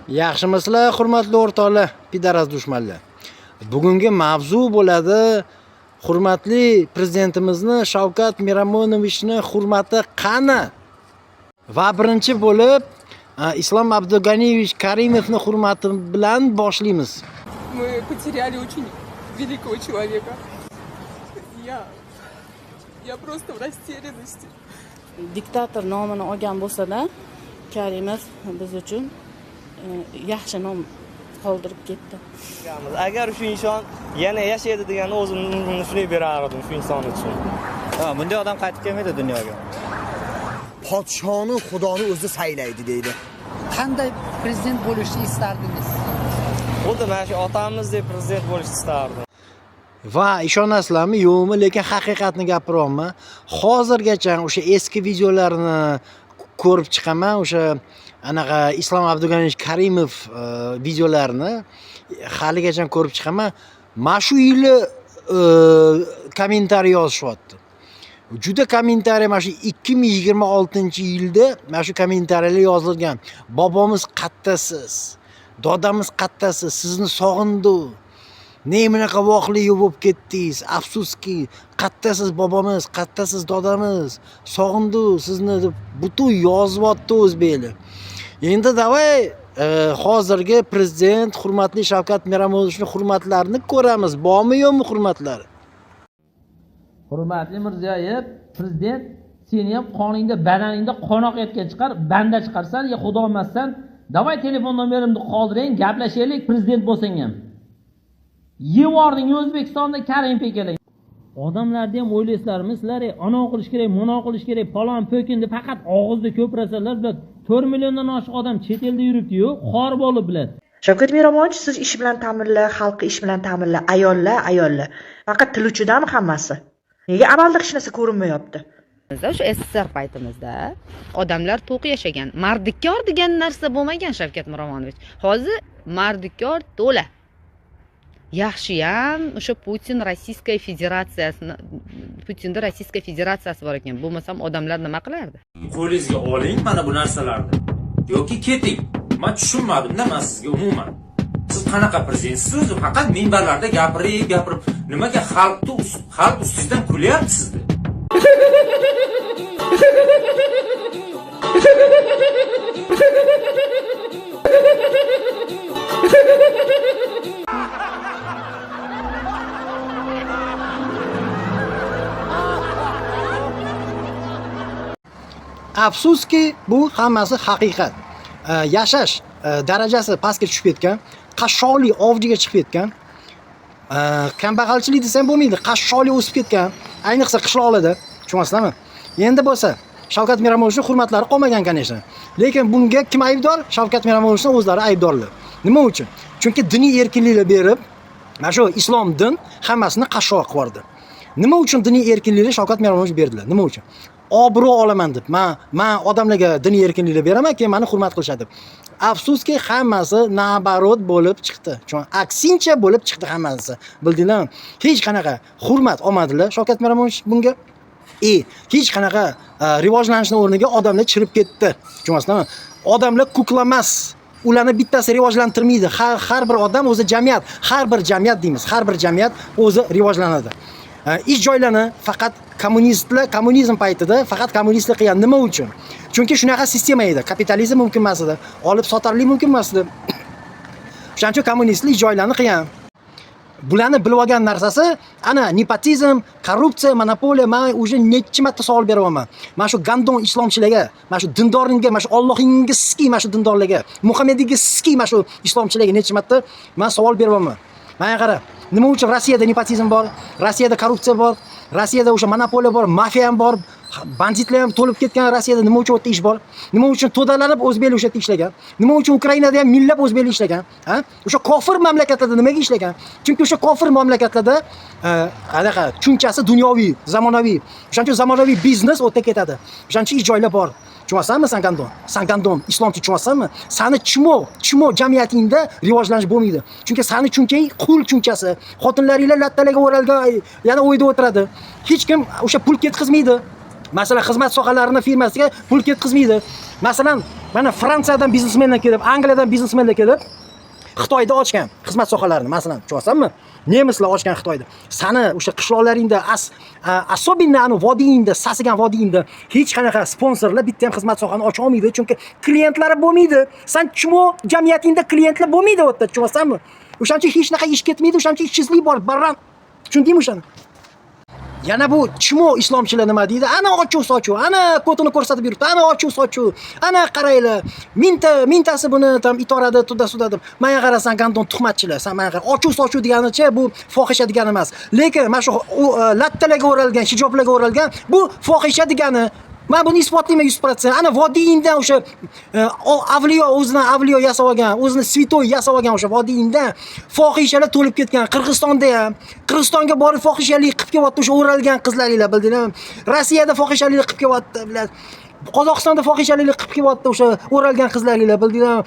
Yaxshimisizlar, hurmatli o'rtoqlar, pidaras dushmanlar. Bugungi mavzu bo'ladi hurmatli prezidentimizni Shavkat Miramonovichni hurmati qani? Va birinchi bo'lib Islom Abduganiyevich Karimovni hurmati bilan boshlaymiz. Мы потеряли очень великого человека. Я просто в растерянности. Diktator nomini olgan bo'lsa-da, Karimov biz uchun yaxshi nom qoldirib ketdi. Agar shu inson yana yashaydi degan o'zimni shunday berardim shu inson uchun. Bunday odam qaytib kelmaydi dunyoga. Podshoni Xudoni o'zi saylaydi deydi. Qanday prezident bo'lishni istardingiz? Xuddi mana shu otamizdek prezident bo'lishni istardim. Va ishonasizlarmi, yo'qmi, lekin haqiqatni gapiryapman. Hozirgacha o'sha eski videolarni ko'rib chiqaman, o'sha anaqa Islom Abduganiyevich Karimov videolarini haligacha ko'rib chiqaman. Mana shu yili kommentariy yozishyapti. Juda kommentariy mana shu 2026-yilda mana shu kommentariyalar yozilgan. Bobomiz qattasiz, dodamiz qattasiz, sizni sog'indim. Neminaqa voqea bo'lib ketdingiz. Afsuski, qattasiz bobomiz, qattasiz dodamiz, sog'indim sizni deb butun yozyapti o'zbeklar. Endi davay hozirgi prezident hurmatli Shavkat Miramonovichning hurmatlarini ko'ramiz. Bormi yo'qmi hurmatlari? Hurmatli Mirziyoyev, prezident seni ham qoningda, badaningda qon oqayotgan chiqar, banda chiqarsan, ya xudo olmasdan, davay telefon nomerimni qoldiring, gaplashaylik prezident bo'lsang ham. Yevording O'zbekistonda Karim Pekalang. Odamlarni ham o'ylaysizlarmi sizlar, ana qilish kerak, mana qilish kerak, falon po'kindi faqat og'izda ko'pirasalar bilan 4 milliondan oshiq odam chet elda yuribdi-yu, xor bo'lib biladi. Shavkat Miromonovich, siz ish bilan ta'minla, xalqi ish bilan ta'minla, ayollar. Faqat tiluvchidan hammasi. Nega amalda hech narsa ko'rinmayapti? O'sha SSR paytimizda odamlar to'q yashagan. Mardikor degan narsa bo'lmagan Shavkat Miromonovich. Hozir mardikor to'la. Yaxshiyam o'sha Putinda Rossiya Federatsiyasi bor ekan. Bo'lmasam odamlar nima qilardi? Qo'lingizga oling mana bu narsalarni. Yoki keting. Men tushunmadim-da men sizga umuman. Siz qanaqa prezidentsiz? Faqat minbarlarda gapirib, nimaga xalq ustidan kulyapsiz sizni? Afsuski, bu hammasi haqiqat. Yashash darajasi pastga tushib ketgan, qashshoqlik avjiga chiqib ketgan. Kambag'alchilik desam bo'lmaydi, qashshoqlik o'sib ketgan, ayniqsa qishloqlarda, tushunyapsizlarmi? Endi bo'lsa, Shavkat Miramonovichning hurmatlari qolmagan, конечно. Lekin bunga kim aybdor? Shavkat Miramonovichning o'zlari aybdorlar. Nima uchun? Chunki diniy erkinlikni berib, mana shu islom din hammasini qashshoq qilib yubordi. Nima uchun diniy erkinlikni Shavkat Miramonovich berdilar? Nima uchun? Obro' olaman deb. Men odamlarga diniy erkinlikni beraman, keyin meni hurmat qilishadi. Afsuski, hammasi nabarot bo'lib chiqdi. Aksincha bo'lib chiqdi hammasi. Bildinglarmi? Hech qanaqa hurmat olmadilar Shavkat Miramonovich bunga. Hech qanaqa rivojlanishning o'rniga odamlar chirib ketdi. Tushunyapsizlarmi? Odamlar kuklamas. Ularni bittasi rivojlantirmaydi. Har bir odam o'zi jamiyat, har bir jamiyat deymiz. Har bir jamiyat o'zi rivojlanadi. Ish joylarni faqat kommunizm paytida faqat kommunistlar qilgan. Nima uchun? Chunki shunaqa sistema edi. Kapitalizm mumkin emas edi. Olib sotarlik mumkin emas edi. Shuning uchun kommunistlar ish joylarni qilgan. Bularni bilib olgan narsasi ana nepotizm, korrupsiya, monopoliya. Men o'sha necha marta savol beryapman. Mana shu gandon islomchilarga, mana shu dindoringga, mana shu Allohingizki, mana shu dindorlarga, Muhammadingizki, mana shu islomchilarga necha marta men savol beryapman. Mana qara, nima uchun Rossiyada nepotizm bor, Rossiyada korrupsiya bor, Rossiyada o'sha monopoliya bor, mafiya ham bor, banditlar ham to'lib ketgan Rossiyada nima uchun o'tda ish bor? Nima uchun to'dalanib o'zbeklar o'sha yerda ishlagan? Nima uchun Ukrainada ham minglab o'zbeklar ishlagan? O'sha kofir mamlakatlarda nimaga ishlagan? Chunki o'sha kofir mamlakatlarda anaqa tushunchasi dunyoviy, zamonaviy. O'shaning uchun zamonaviy biznes o'tda ketadi. O'shaning uchun ish joylar bor. Tushunasizmi Sangandon islomchi tushunasizmi? Sani chimo jamiyatingda rivojlanish bo'lmaydi. Chunki sani tushunchang qul tushunchasi. Xotinlaringlar lattalarga o'ralgan, yana o'yda o'tiradi. Hech kim o'sha pul ketkazmaydi. Masalan, xizmat sohalarining firmasiga pul ketkazmaydi. Masalan, mana Fransiyadan biznesmenlar kelib, Angliyadan biznesmenlar kelib, Xitoyda ochgan xizmat sohalarini, masalan, tushunasanmi? Nemislar ochgan Xitoyda. Sani o'sha qishloqlaringda особенно ani vodiyingda, sasigan vodiyingda hech qanaqa sponsorlar bitta ham xizmat sohani ocha olmaydi, chunki klientlari bo'lmaydi. San chimo jamiyatingda klientlar bo'lmaydi u yerda, tushunasanmi? O'shancha hech naqa ish ketmaydi, o'shancha ishsizlik bor, barran. Tushundingmi o'shani? Yana bu chimo islomchilar nima deydi? Ana ochuv-sochuv, ana kotini ko'rsatib yuribdi, ana ochuv-sochuv, ana qaranglar. Mintasi buni tam itorada, tuda-suda deb. Menga qarasan gandon tuhmatchilar. Sen menga qara, ochuv-sochuv deganicha bu fohisha degani emas. Lekin mana shu lattalarga o'ralgan, hijoblarga o'ralgan bu fohisha degani. Men buni isbotlayman 100%. Ana vodiyingdan o'sha avliyo o'zini avliyo yasab olgan, o'zini svitoy yasab olgan o'sha vodiyingdan fohishalar to'lib ketgan. Qirg'izistonda ham, Qirg'izistonga borib fohishalik qilib kelyapti o'sha o'ralgan qizlaringlar, bildinglarmi? Rossiyada fohishalik qilib kelyapti, bilasiz. Qozog'istonda fohishalik qilib kelyapti o'sha o'ralgan qizlaringlar, bildinglarmi?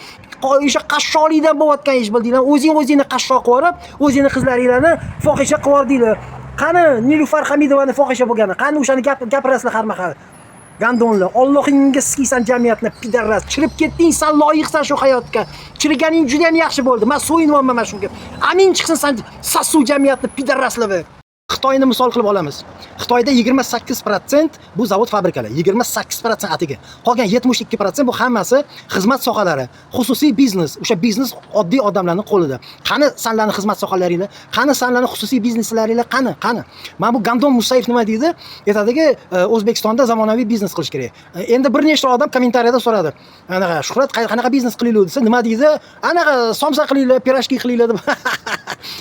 O'sha qashshoqlikdan bo'layotgan ish, bildinglarmi? O'zingni qashshoq qilib yuborib, o'zingni qizlaringlarni fohisha qilib yordinglar. Qani Nilufar Hamidovani fohisha bo'lgani? Qani o'shani gapirasizlar har mahal? Gandonlar, Allohingga sikiysan jamiyatni pidarras. Chirib ketding, sen loyiqsan shu hayotga. Chiriganing juda ham yaxshi bo'ldi. Men so'yinyapman mana shunga. Amin chiqsin sen sasu jamiyatni pidarraslar. Xitoyni misol qilib olamiz. Xitoyda 28% bu zavod fabrikalar, 28% atiga. Qolgan 72% bu hammasi xizmat sohalari, xususiy biznes. O'sha biznes oddiy odamlarning qo'lida. Qani sanlarning xizmat sohalaringlar, qani sanlarning xususiy bizneslaringlar, qani? Mana bu Gandon Musayev nima deydi? Aytadiki, O'zbekistonda zamonaviy biznes qilish kerak. Endi bir nechta odam kommentariyada so'radi. Anaqa Shuhrat qanaqa biznes qilaylik desa, nima deydi? Anaqa somsa qilaylik, pirojki qilaylik deb.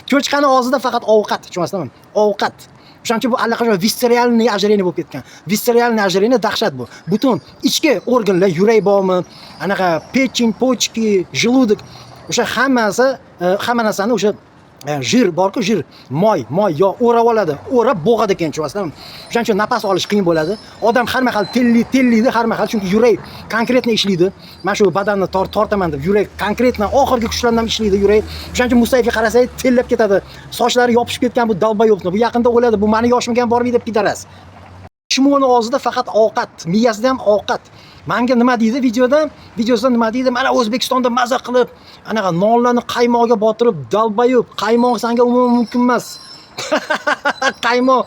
Cho'chqani og'zida faqat ovqat, tushunasizmi? Ovqat. O'shancha bu allaqachon visceralniy ajreniya bo'lib ketgan. Visceralniy ajreniya dahshat bu. Butun ichki organlar, yurak bormi, anaqa pechin, pochki, желудок, o'sha hammasi, hamma narsani o'sha jir borku, jir, moy yo o'rab oladi, o'rab bo'g'adi ekan, tushunasizmi? O'shancha nafas olish qiyin bo'ladi. Odam har mahal telliydi har mahal, chunki yurak konkretni ishlaydi. Mana shu badanni tortaman deb yurak konkretni oxirgi kuchlardan ishlaydi yurak. O'shancha Musayevga qarasangiz tellab ketadi. Sochlari yopishib ketgan bu dalbayobni. Bu yaqinda o'ladi. Bu meni yoshimga ham bormaydi pidaras. Shimoni og'zida faqat ovqat, miyasida ham ovqat. Menga nima deydi videosida nima deydi? Mana O'zbekistonda maza qilib, anaqa nonlarni qaymoqga botirib, dalbayib, qaymoq senga umuman mumkin emas. Qaymoq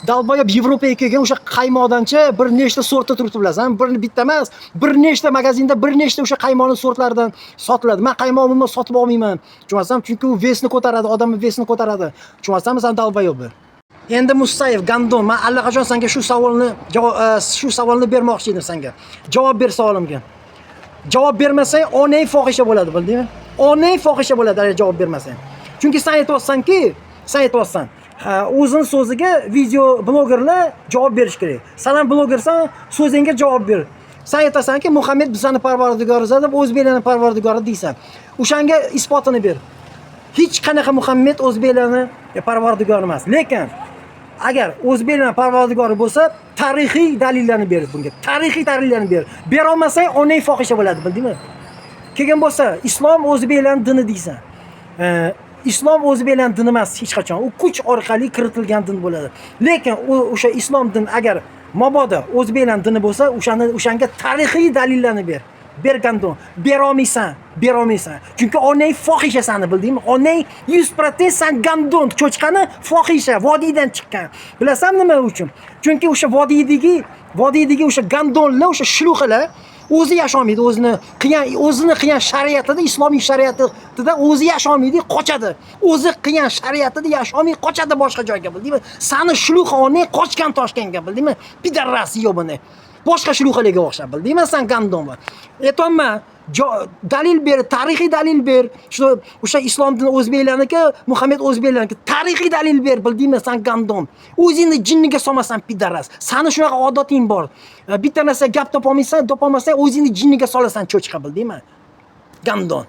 dalbayib Yevropaga kelgan o'sha qaymoqdancha bir nechta sortda turibdi, bilasan? Bitta emas, bir nechta magazinda bir nechta o'sha qaymoqning sortlaridan sotiladi. Men qaymoq umuman sotib olmayman. Tushunasizmi? Chunki u vesni ko'taradi, odamning vesini ko'taradi. Tushunasizmi? Sen dalbayib. Endi Musayev, Gandon, men allaqachon senga shu savolni bermoqchi edim senga. Javob ber savolimga. Javob bermasang, onang fohisha bo'ladi, bildingmi? Onang fohisha bo'ladi agar javob bermasang. Chunki sen aytayotsan-ki, o'zing so'ziga video blogerlar javob berish kerak. Sen ham blogersan, so'zingga javob ber. Sen aytasanki, Muhammad bizani parvardigoriz deb o'zbeklarning parvardigori deysan. O'shanga isbotini ber. Hech qanaqa Muhammad o'zbeklarning parvardigori emas. Lekin agar o'zbeklarning parvardigori bo'lsa, tarixiy dalillarni ber bunga. Tarixiy dalillarni ber. Bera olmasang, onang fohisha bo'ladi, bildingmi? Kelgan bo'lsa, islom o'zbeklarning dini deysan. Islom o'zbeklarning dini emas hech qachon. U kuch orqali kiritilgan din bo'ladi. Lekin o'sha islom din agar mabodo o'zbeklarning dini bo'lsa, o'shanga tarixiy dalillarni ber. Bergandon, berolmaysan. Chunki onang fohisha sani, bildingmi? Onang 100% san gandon, cho'chqani fohisha, vodiydan chiqqan. Bilasanmi nima uchun? Chunki o'sha vodiydagi o'sha gandonlar, o'sha shluxalar o'zi yasholmaydi, o'zini qiyin shariatida, islomiy shariatida o'zi yasholmaydi, qochadi. O'zi qiyin shariatida yasholmay qochadi boshqa joyga, bildingmi? Sani shluxa onang qochgan Toshkentga, bildingmi? Pidarras yobini. Boshqa shluxalarga o'xshab, bildingmi? Sen gandon bor. Aytolman, dalil ber, tarixiy dalil ber. O'sha islom dini o'zbeklarniki, Muhammad o'zbeklarniki. Tarixiy dalil ber, bildingmi? Sen gandon. O'zingni jinniga solmasan pidarras. Sani shunaqa odating bor. Bitta narsa gap topolmaysan, o'zingni jinniga solasan cho'chqa, bildingmi? Gandon.